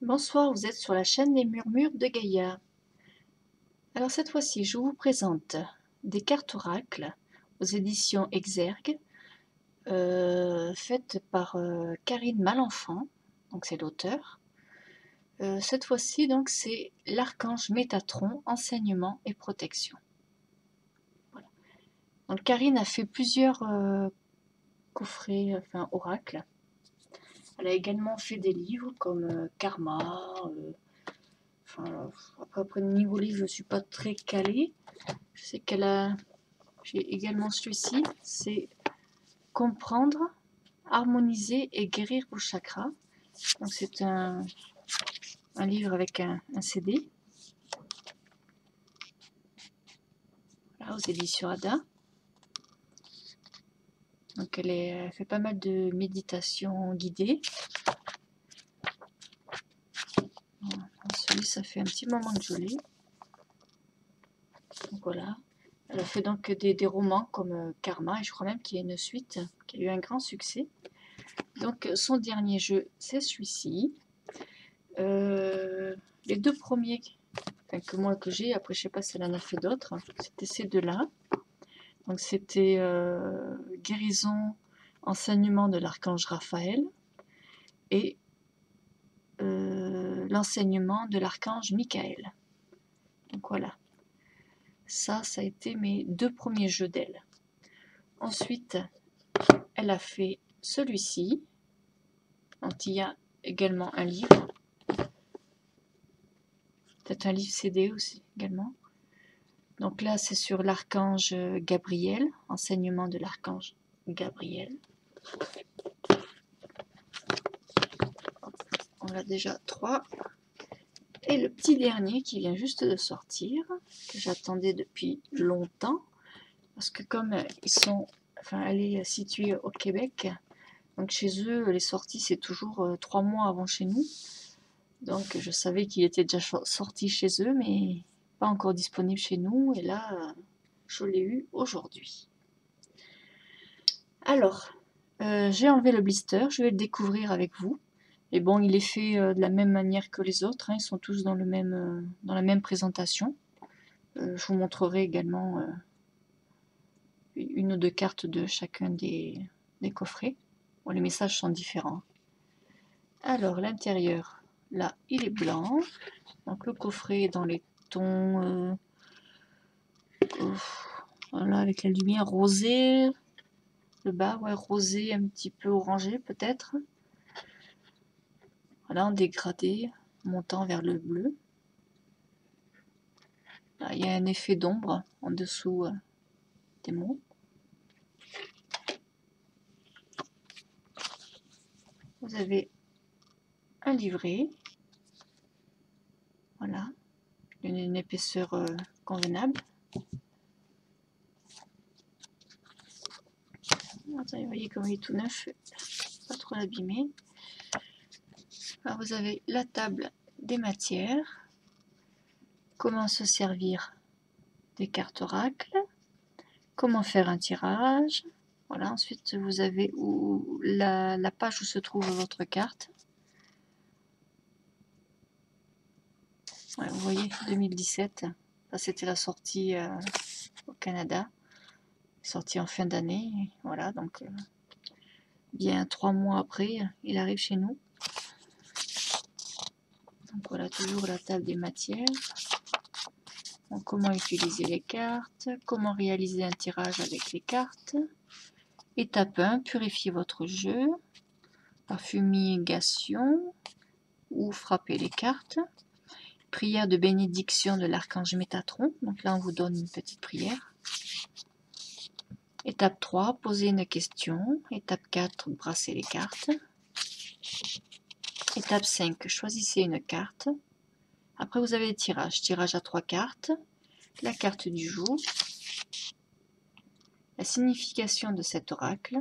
Bonsoir, vous êtes sur la chaîne Les Murmures de Gaïa. Alors cette fois-ci, je vous présente des cartes oracles aux éditions Exergue, faites par Karine Malenfant, donc c'est l'auteur. Cette fois-ci, donc c'est l'archange Métatron, enseignement et protection. Voilà. Donc Karine a fait plusieurs coffrets, enfin oracles. Elle a également fait des livres comme Karma. Enfin, après niveau livre, je ne suis pas très calée. Je sais qu'elle a. J'ai également celui-ci, c'est comprendre, harmoniser et guérir vos chakras. Donc c'est un livre avec un CD. Là, aux éditions Ada. Donc elle fait pas mal de méditation guidée. Voilà. Celui, ça fait un petit moment que je l'ai. Donc voilà. Elle a fait donc des romans comme Karma, et je crois même qu'il y a une suite qui a eu un grand succès. Donc son dernier jeu, c'est celui-ci. Les deux premiers que j'ai, après je sais pas si elle en a fait d'autres, c'était ces deux-là. Donc c'était guérison, enseignement de l'archange Raphaël et l'enseignement de l'archange Michael. Donc voilà, ça a été mes deux premiers jeux d'elle. Ensuite, elle a fait celui-ci, dont il y a également un livre, peut-être un livre CD aussi également. Donc là, c'est sur l'archange Gabriel, enseignement de l'archange Gabriel. On a déjà 3. Et le petit dernier qui vient juste de sortir, que j'attendais depuis longtemps, parce que comme elle est située au Québec, donc chez eux, les sorties, c'est toujours 3 mois avant chez nous. Donc je savais qu'il était déjà sorti chez eux, mais pas encore disponible chez nous. Et là, je l'ai eu aujourd'hui. Alors, j'ai enlevé le blister, je vais le découvrir avec vous. Et bon, il est fait de la même manière que les autres, hein, ils sont tous dans la même présentation. Je vous montrerai également une ou deux cartes de chacun des coffrets. Bon, les messages sont différents. Alors, l'intérieur, là, il est blanc. Donc, le coffret est dans les tons... voilà, avec la lumière rosée. Le bas, ouais, rosé, un petit peu orangé peut-être. Voilà, en dégradé, montant vers le bleu. Là, il y a un effet d'ombre en dessous des mots. Vous avez un livret. Voilà, une épaisseur convenable. Attends, vous voyez comme il est tout neuf, pas trop l'abîmer. Alors vous avez la table des matières, comment se servir des cartes oracles, comment faire un tirage. Voilà, ensuite vous avez la page où se trouve votre carte. Ouais, vous voyez, 2017, ça c'était la sortie au Canada, sortie en fin d'année. Voilà, donc bien 3 mois après, il arrive chez nous. Donc voilà, toujours la table des matières. Donc, comment utiliser les cartes, comment réaliser un tirage avec les cartes. Étape 1, purifier votre jeu par fumigation ou frapper les cartes. Prière de bénédiction de l'archange Métatron. Donc là, on vous donne une petite prière. Étape 3, poser une question. Étape 4, brasser les cartes. Étape 5, choisissez une carte. Après, vous avez le tirage. Tirage à 3 cartes. La carte du jour. La signification de cet oracle.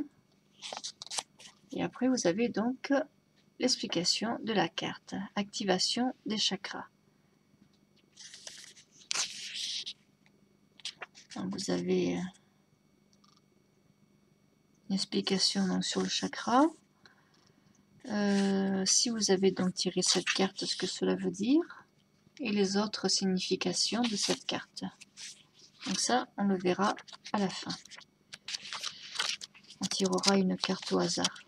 Et après, vous avez donc l'explication de la carte. Activation des chakras. Donc, vous avez une explication donc, sur le chakra. Si vous avez donc tiré cette carte, ce que cela veut dire, et les autres significations de cette carte. Donc ça, on le verra à la fin. On tirera une carte au hasard.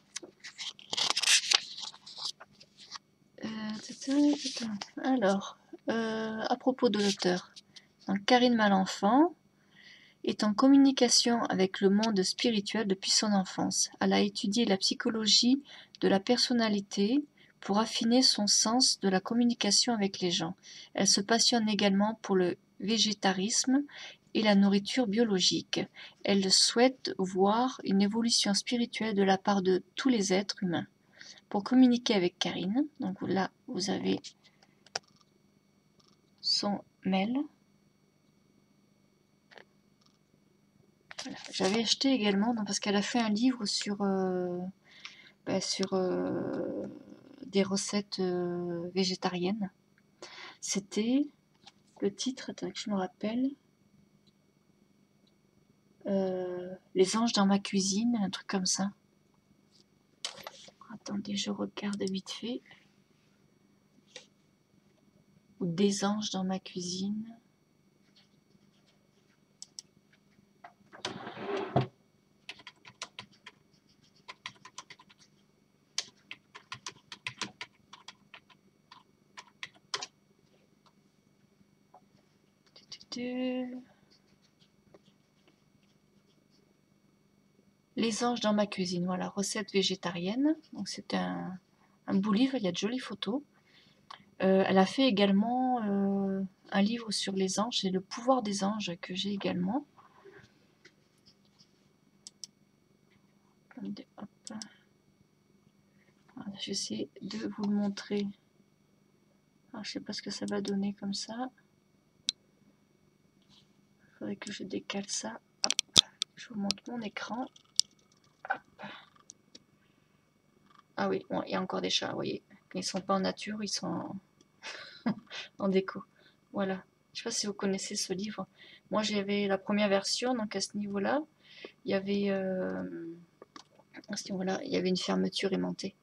Alors, à propos de l'auteur, Karine Malenfant est en communication avec le monde spirituel depuis son enfance. Elle a étudié la psychologie de la personnalité pour affiner son sens de la communication avec les gens. Elle se passionne également pour le végétarisme et la nourriture biologique. Elle souhaite voir une évolution spirituelle de la part de tous les êtres humains. Pour communiquer avec Karine, donc là vous avez son mail. Voilà. J'avais acheté également, parce qu'elle a fait un livre sur, des recettes végétariennes. C'était le titre, attends que je me rappelle, Les anges dans ma cuisine, un truc comme ça. Attendez, je regarde vite fait. Ou Des anges dans ma cuisine. Les anges dans ma cuisine, voilà, recette végétarienne. Donc c'est un beau livre, il y a de jolies photos. Elle a fait également un livre sur les anges, c'est Le pouvoir des anges que j'ai également. Hop. Voilà, j'essaie de vous le montrer. Alors, je ne sais pas ce que ça va donner comme ça. Il faudrait que je décale ça. Hop. Je vous montre mon écran. Hop. Ah oui, bon, il y a encore des chats, vous voyez. Quand ils ne sont pas en nature, ils sont en déco. Voilà. Je ne sais pas si vous connaissez ce livre. Moi, j'avais la première version, donc à ce niveau-là, il y avait, il y avait une fermeture aimantée.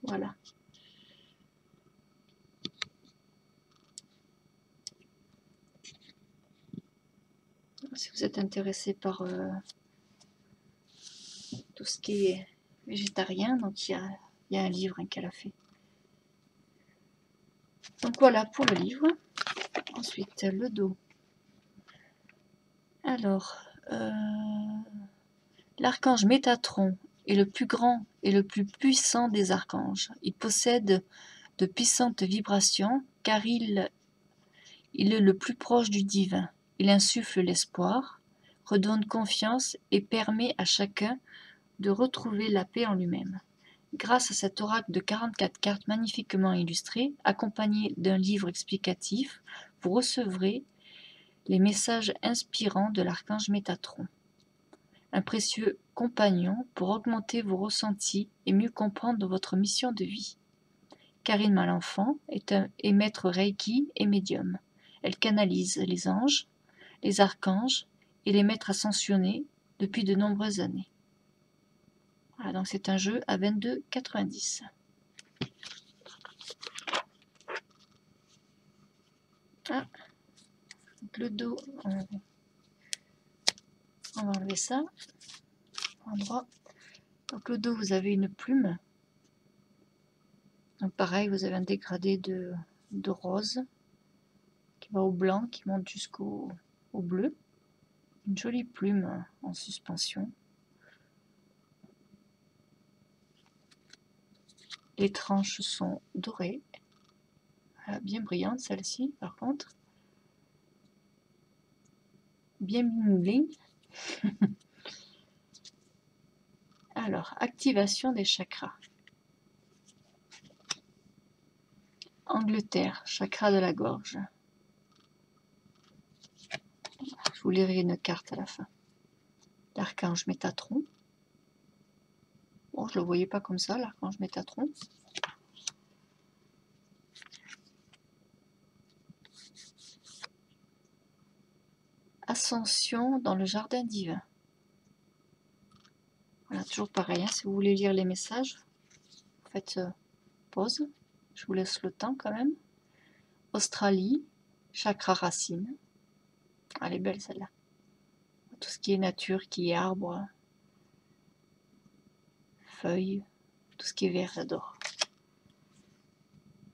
Voilà. Si vous êtes intéressé par tout ce qui est végétarien, donc il y a un livre qu'elle a fait. Donc voilà pour le livre. Ensuite, le dos. Alors, l'archange Métatron est le plus grand et le plus puissant des archanges. Il possède de puissantes vibrations car il est le plus proche du divin. Il insuffle l'espoir, redonne confiance et permet à chacun de retrouver la paix en lui-même. Grâce à cet oracle de 44 cartes magnifiquement illustrées, accompagné d'un livre explicatif, vous recevrez les messages inspirants de l'archange Métatron. Un précieux compagnon pour augmenter vos ressentis et mieux comprendre votre mission de vie. Karine Malenfant est maître Reiki et médium. Elle canalise les anges, les archanges et les maîtres ascensionnés depuis de nombreuses années. Voilà, donc c'est un jeu à 22,90 €. Ah, le dos, on va enlever ça. Endroit. Donc le dos, vous avez une plume. Donc pareil, vous avez un dégradé de rose qui va au blanc, qui monte jusqu'au bleu. Une jolie plume en suspension. Les tranches sont dorées. Bien brillante celle-ci par contre. Bien bling bling. Alors, activation des chakras. Angleterre, chakra de la gorge. Je vous lirai une carte à la fin. L'archange Métatron. Bon, je ne le voyais pas comme ça, l'archange Métatron. Ascension dans le jardin divin. Voilà, toujours pareil, hein, si vous voulez lire les messages, vous faites pause. Je vous laisse le temps quand même. Australie, chakra racine. Elle est belle celle-là. Tout ce qui est nature, qui est arbre, feuilles, tout ce qui est vert, j'adore.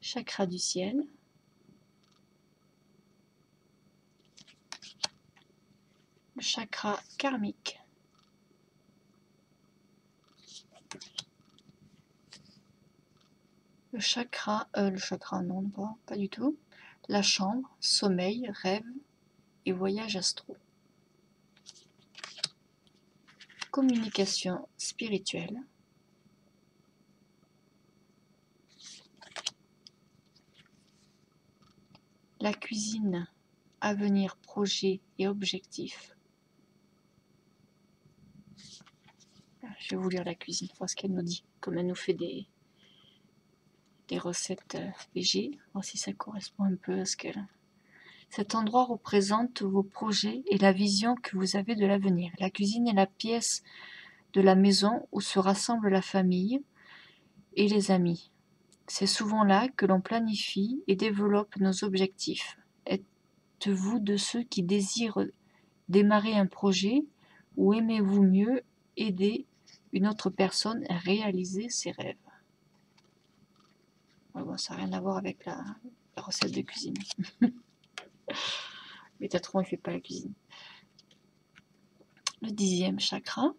Chakra du ciel. Le chakra karmique. Le chakra non, pas du tout. La chambre, sommeil, rêve et voyage astro. Communication spirituelle. La cuisine, avenir, projet et objectif. Je vais vous lire la cuisine, voir ce qu'elle nous dit. Comme elle nous fait des recettes végé, voir si ça correspond un peu à ce qu'elle... Cet endroit représente vos projets et la vision que vous avez de l'avenir. La cuisine est la pièce de la maison où se rassemble la famille et les amis. C'est souvent là que l'on planifie et développe nos objectifs. Êtes-vous de ceux qui désirent démarrer un projet ou aimez-vous mieux aider une autre personne à réaliser ses rêves? Bon, ça n'a rien à voir avec la recette de cuisine. Métatron, il ne fait pas la cuisine. Le 10e chakra.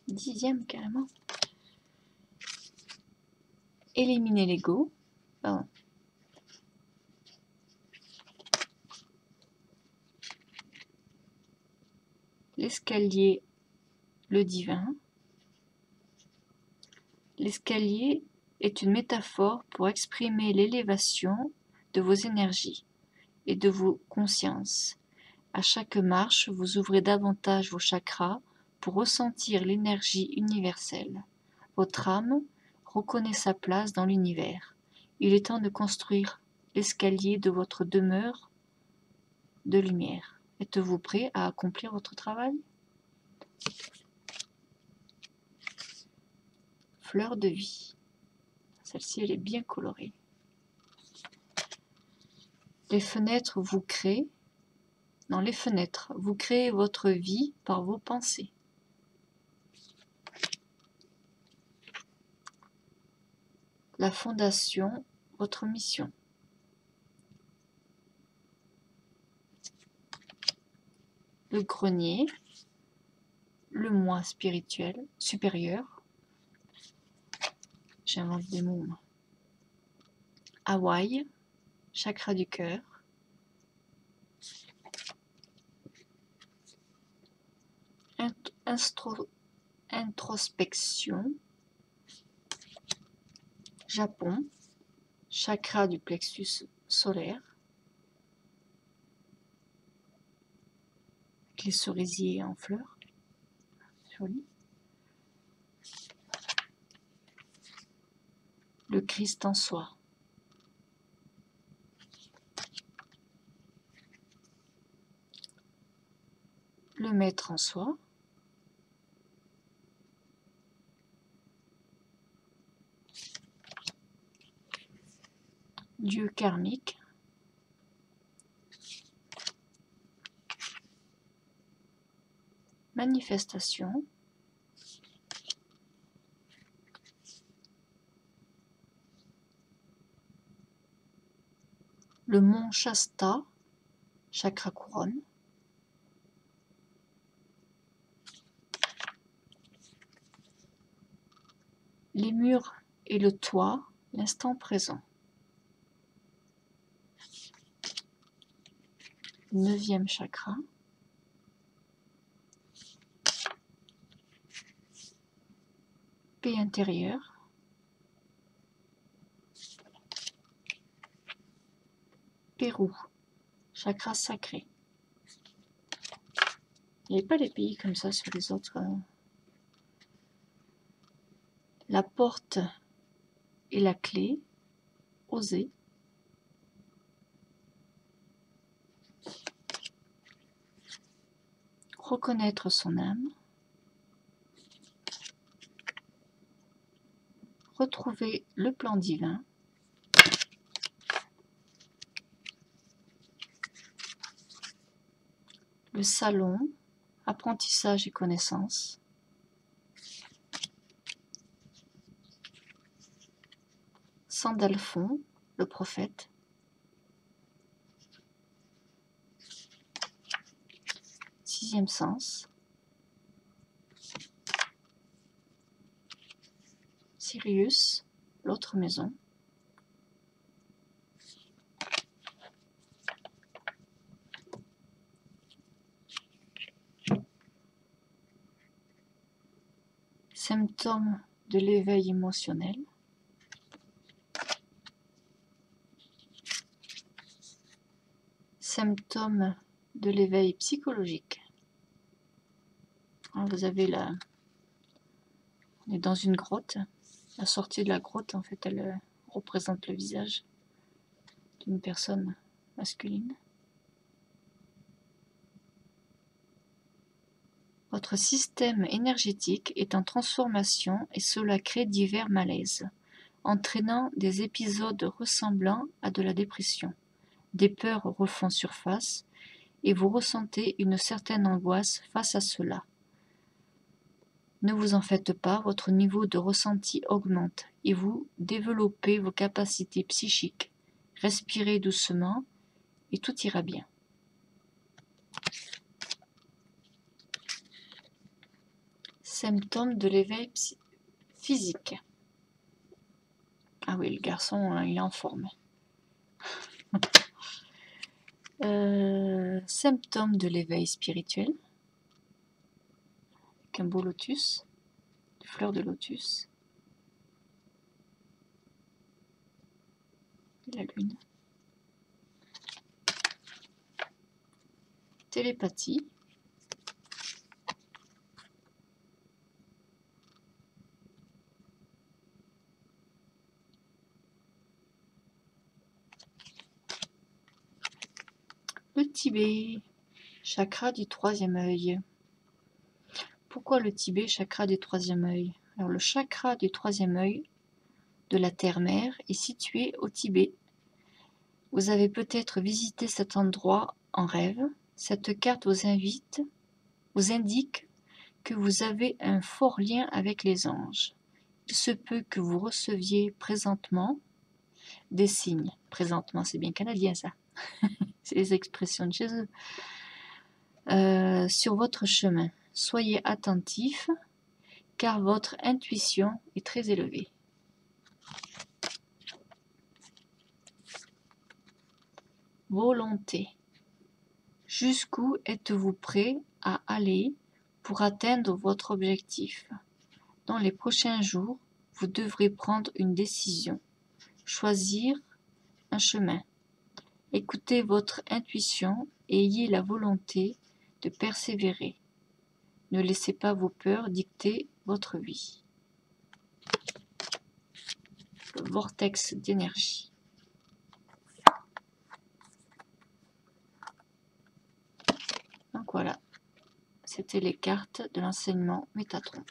Dixième carrément. Éliminer l'ego. Pardon. L'escalier, le divin. L'escalier est une métaphore pour exprimer l'élévation de vos énergies et de vos consciences. À chaque marche, vous ouvrez davantage vos chakras pour ressentir l'énergie universelle. Votre âme reconnaît sa place dans l'univers. Il est temps de construire l'escalier de votre demeure de lumière. Êtes-vous prêt à accomplir votre travail? Fleur de vie. Celle-ci, elle est bien colorée. Les fenêtres vous créent. Dans les fenêtres, vous créez votre vie par vos pensées. La fondation, votre mission. Le grenier, le moi spirituel, supérieur. J'invente des mots. Hawaï, chakra du cœur. Introspection. Japon, chakra du plexus solaire. Avec les cerisiers en fleurs. Joli. Le Christ en soi. Le maître en soi. Dieu karmique. Manifestation. Le mont Shasta, chakra couronne. Les murs et le toit, l'instant présent. 9e chakra. Paix intérieure. Pérou, chakra sacré. Il n'y avait pas les pays comme ça sur les autres. La porte et la clé, oser. reconnaître son âme, retrouver le plan divin, le salon, apprentissage et connaissance, Sandalphon, le prophète, sixième sens, Sirius, l'autre maison, symptômes de l'éveil émotionnel, symptômes de l'éveil psychologique. Alors vous avez là, on est dans une grotte. La sortie de la grotte, en fait, elle représente le visage d'une personne masculine. Votre système énergétique est en transformation et cela crée divers malaises, entraînant des épisodes ressemblant à de la dépression. Des peurs refont surface et vous ressentez une certaine angoisse face à cela. Ne vous en faites pas, votre niveau de ressenti augmente et vous développez vos capacités psychiques. Respirez doucement et tout ira bien. Symptômes de l'éveil physique. Ah oui, le garçon, il est en forme. Symptômes de l'éveil spirituel. Avec un beau lotus, des fleurs de lotus. Et la lune. Télépathie. Le Tibet, chakra du troisième œil. Pourquoi le Tibet, chakra du troisième œil? Alors le chakra du troisième œil de la terre-mère est situé au Tibet. Vous avez peut-être visité cet endroit en rêve. Cette carte vous indique que vous avez un fort lien avec les anges. Il se peut que vous receviez présentement des signes. Présentement, c'est bien canadien ça. C'est les expressions de chez eux. Sur votre chemin, soyez attentif car votre intuition est très élevée. Volonté. Jusqu'où êtes-vous prêt à aller pour atteindre votre objectif? Dans les prochains jours, vous devrez prendre une décision, choisir un chemin. Écoutez votre intuition et ayez la volonté de persévérer. Ne laissez pas vos peurs dicter votre vie. Le vortex d'énergie. Donc voilà, c'était les cartes de l'enseignement Métatron.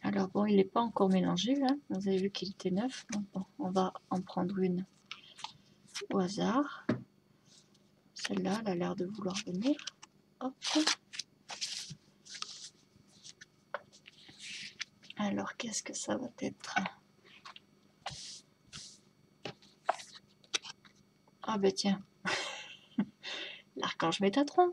Alors bon, il n'est pas encore mélangé là, vous avez vu qu'il était neuf, donc bon, on va en prendre une au hasard. Celle-là, elle a l'air de vouloir venir. Hop. Alors, qu'est-ce que ça va être? Ah ben tiens, l'archange Métatron.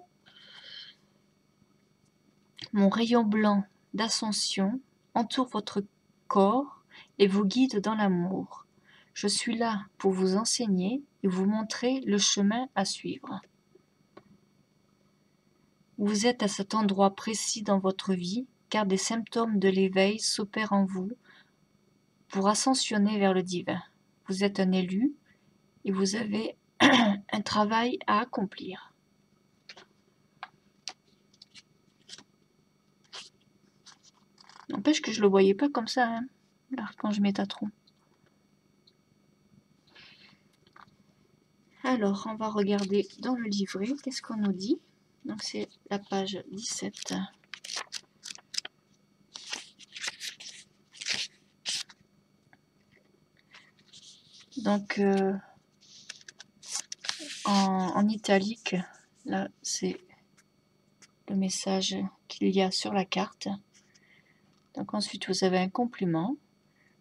Mon rayon blanc d'ascension entoure votre corps et vous guide dans l'amour. Je suis là pour vous enseigner et vous montrer le chemin à suivre. Vous êtes à cet endroit précis dans votre vie car des symptômes de l'éveil s'opèrent en vous pour ascensionner vers le divin. Vous êtes un élu et vous avez un travail à accomplir. N'empêche que je le voyais pas comme ça, hein, l'archange Métatron. Alors, on va regarder dans le livret, qu'est-ce qu'on nous dit. Donc, c'est la page 17. Donc, en italique, là, c'est le message qu'il y a sur la carte. Donc, ensuite, vous avez un complément.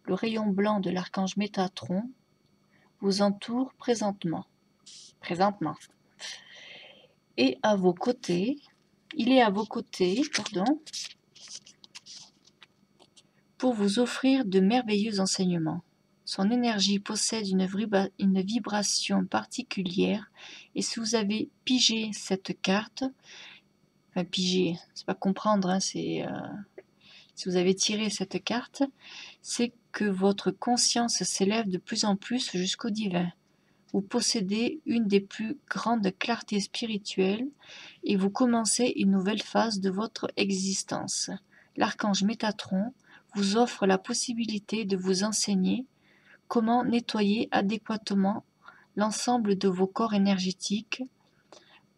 Le rayon blanc de l'archange Métatron vous entoure présentement. Et à vos côtés, il est à vos côtés, pour vous offrir de merveilleux enseignements. Son énergie possède une vibration particulière, et si vous avez pigé cette carte, enfin piger, c'est pas comprendre, hein, c'est si vous avez tiré cette carte, c'est que votre conscience s'élève de plus en plus jusqu'au divin. Vous possédez une des plus grandes clartés spirituelles et vous commencez une nouvelle phase de votre existence. L'archange Métatron vous offre la possibilité de vous enseigner comment nettoyer adéquatement l'ensemble de vos corps énergétiques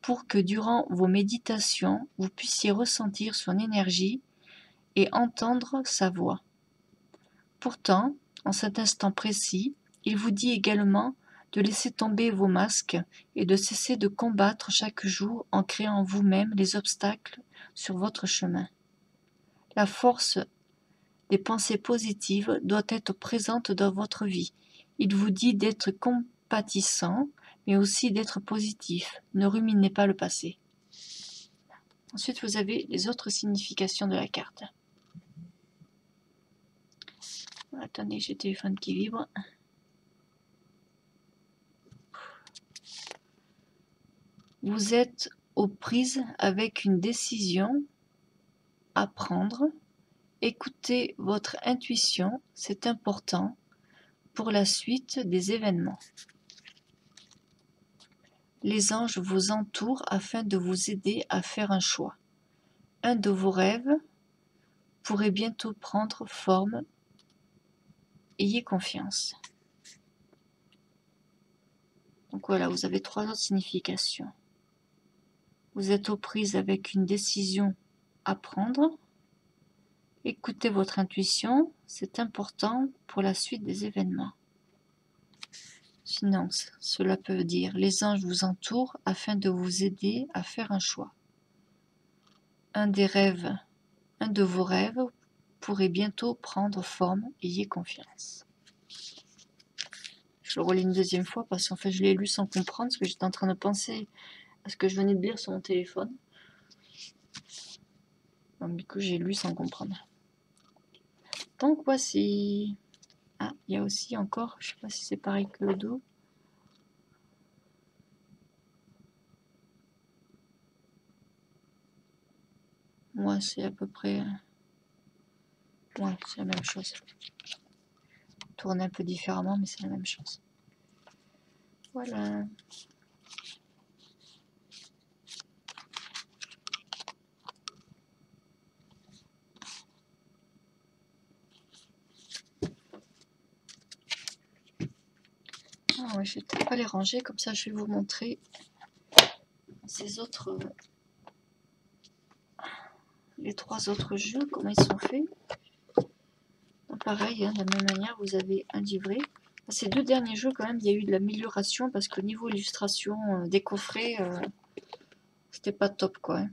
pour que durant vos méditations, vous puissiez ressentir son énergie et entendre sa voix. Pourtant, en cet instant précis, il vous dit également de laisser tomber vos masques et de cesser de combattre chaque jour en créant vous-même les obstacles sur votre chemin. La force des pensées positives doit être présente dans votre vie. Il vous dit d'être compatissant, mais aussi d'être positif. Ne ruminez pas le passé. Ensuite, vous avez les autres significations de la carte. Attendez, j'ai le téléphone qui vibre. Vous êtes aux prises avec une décision à prendre. Écoutez votre intuition, c'est important pour la suite des événements. Les anges vous entourent afin de vous aider à faire un choix. Un de vos rêves pourrait bientôt prendre forme. Ayez confiance. Donc voilà, vous avez 3 autres significations. Vous êtes aux prises avec une décision à prendre. Écoutez votre intuition, c'est important pour la suite des événements. Sinon, cela peut dire les anges vous entourent afin de vous aider à faire un choix. Un de vos rêves pourrait bientôt prendre forme, ayez confiance. Je le relis une deuxième fois parce qu'en fait je l'ai lu sans comprendre parce que j'étais en train de penser à ce que je venais de lire sur mon téléphone. Donc du coup j'ai lu sans comprendre. Donc voici. Ah, il y a aussi encore, je sais pas si c'est pareil que le dos. Moi c'est à peu près... Ouais, c'est la même chose. Tourne un peu différemment mais c'est la même chose. Voilà. Ah ouais, je vais peut-être pas les ranger, comme ça je vais vous montrer ces autres, les 3 autres jeux, comment ils sont faits. Donc pareil, hein, de la même manière, vous avez un livret. Ces 2 derniers jeux, quand même, il y a eu de l'amélioration parce qu'au niveau illustration des coffrets, c'était pas top quoi. Hein.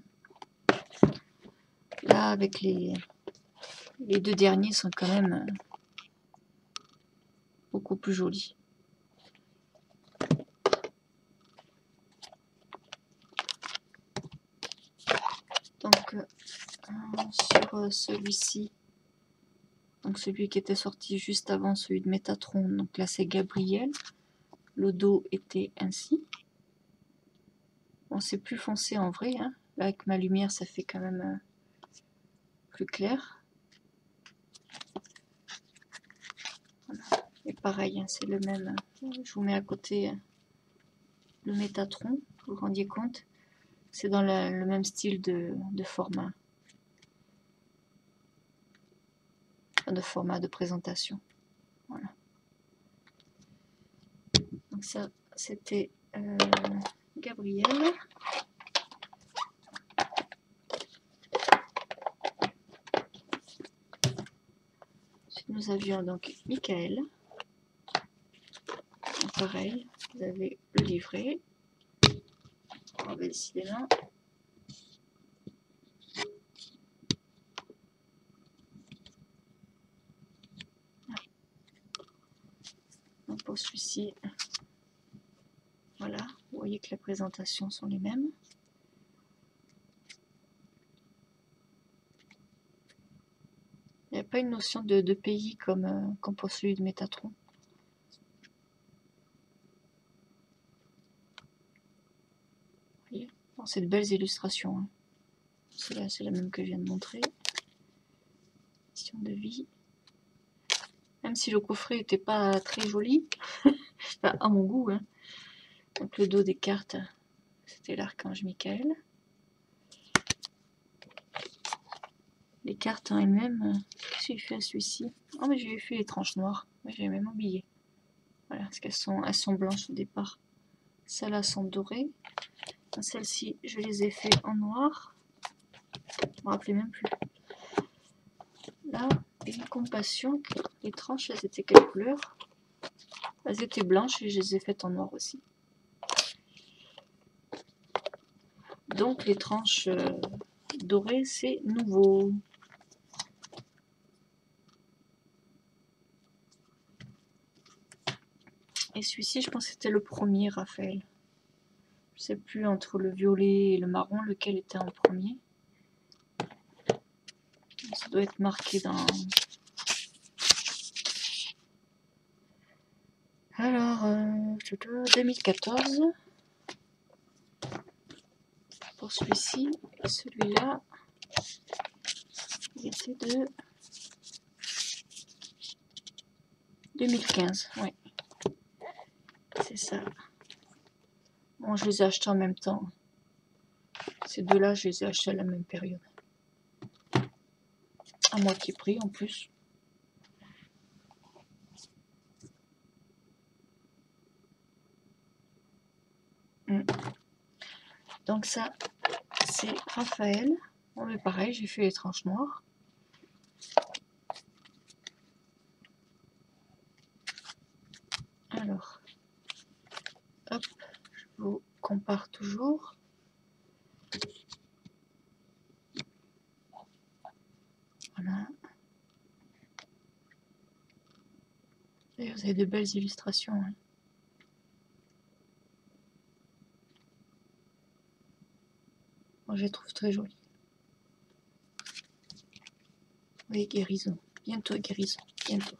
Là, avec les 2 derniers sont quand même beaucoup plus jolis. Donc sur celui-ci, donc celui qui était sorti juste avant celui de Métatron, donc là c'est Gabriel. Le dos était ainsi. Bon, c'est plus foncé en vrai, hein. Là, avec ma lumière, ça fait quand même plus clair. Voilà. Et pareil, hein, c'est le même. Je vous mets à côté le Métatron, vous vous rendiez compte. C'est dans le même style de format. Enfin, de format de présentation. Voilà. Donc ça, c'était Gabriel. Nous avions donc Michael. Pareil, vous avez le livret. On va décidément. Donc pour celui-ci, voilà, vous voyez que les présentations sont les mêmes. Il n'y a pas une notion de pays comme pour celui de Métatron. Bon, c'est de belles illustrations. Hein. Celle-là, c'est la même que je viens de montrer. Question de vie. Même si le coffret n'était pas très joli, enfin, à mon goût. Hein. Donc le dos des cartes, c'était l'archange Michael. Les cartes en elles-mêmes, qu'est-ce que j'ai fait à celui-ci? Oh, mais j'ai fait les tranches noires. J'ai même oublié. Voilà, parce qu'elles sont blanches au départ. Celles-là sont dorées. Celles-ci, je les ai fait en noir. Je ne me rappelais même plus. Là, une compassion. Les tranches, elles étaient quelle couleur? Elles étaient blanches et je les ai faites en noir aussi. Donc les tranches dorées, c'est nouveau. Et celui-ci, je pense que c'était le premier Raphaël. Je ne sais plus entre le violet et le marron, lequel était en premier. Ça doit être marqué dans... Alors, 2014. Pour celui-ci, celui-là, il était de 2015. Oui, c'est ça. Bon, je les ai achetés en même temps. Ces deux-là, je les ai achetés à la même période. À moitié prix en plus. Donc ça, c'est Raphaël. Bon, mais pareil, j'ai fait les tranches noires. Alors, hop, je vous compare toujours. Voilà. Et vous avez de belles illustrations. Hein. Moi, je les trouve très jolies. Oui, guérison. Bientôt guérison. Bientôt.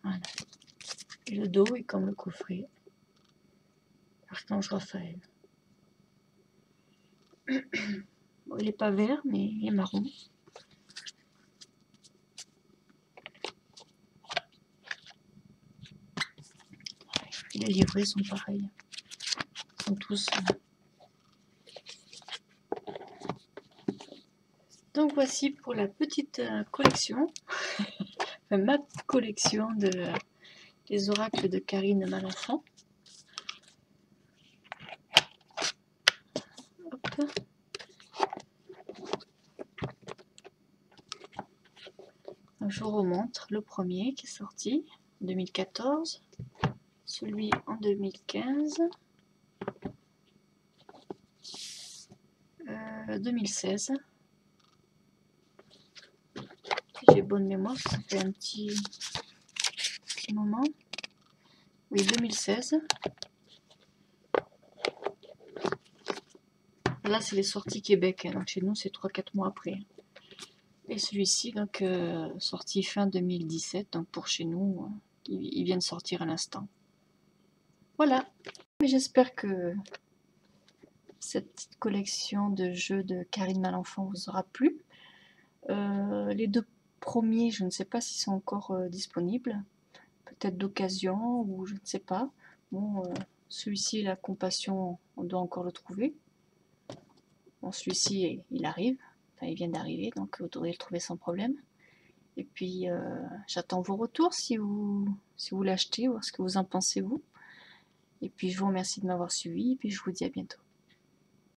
Voilà. Et le dos est comme le coffret. Archange Raphaël. Bon, il n'est pas vert, mais il est marron. Et les livrets sont pareils. Ils sont tous... Donc voici pour la petite collection. Enfin, ma collection des oracles de Karine Malenfant. Hop. Je vous remontre le premier qui est sorti en 2014, celui en 2015, 2016. Si j'ai bonne mémoire, ça fait un petit moment. Oui, 2016. Là, c'est les sorties Québec, hein, donc chez nous, c'est 3-4 mois après. Et celui-ci, donc, sorti fin 2017, donc pour chez nous, il vient de sortir à l'instant. Voilà. J'espère que cette collection de jeux de Karine Malenfant vous aura plu. Les deux premiers, je ne sais pas s'ils sont encore disponibles. Peut-être d'occasion ou je ne sais pas. Bon, celui-ci, la compassion, on doit encore le trouver. Bon, celui-ci, il arrive. Enfin, il vient d'arriver, donc vous devriez le trouver sans problème. Et puis, j'attends vos retours si vous l'achetez, voir ce que vous en pensez vous. Et puis, je vous remercie de m'avoir suivi et puis je vous dis à bientôt.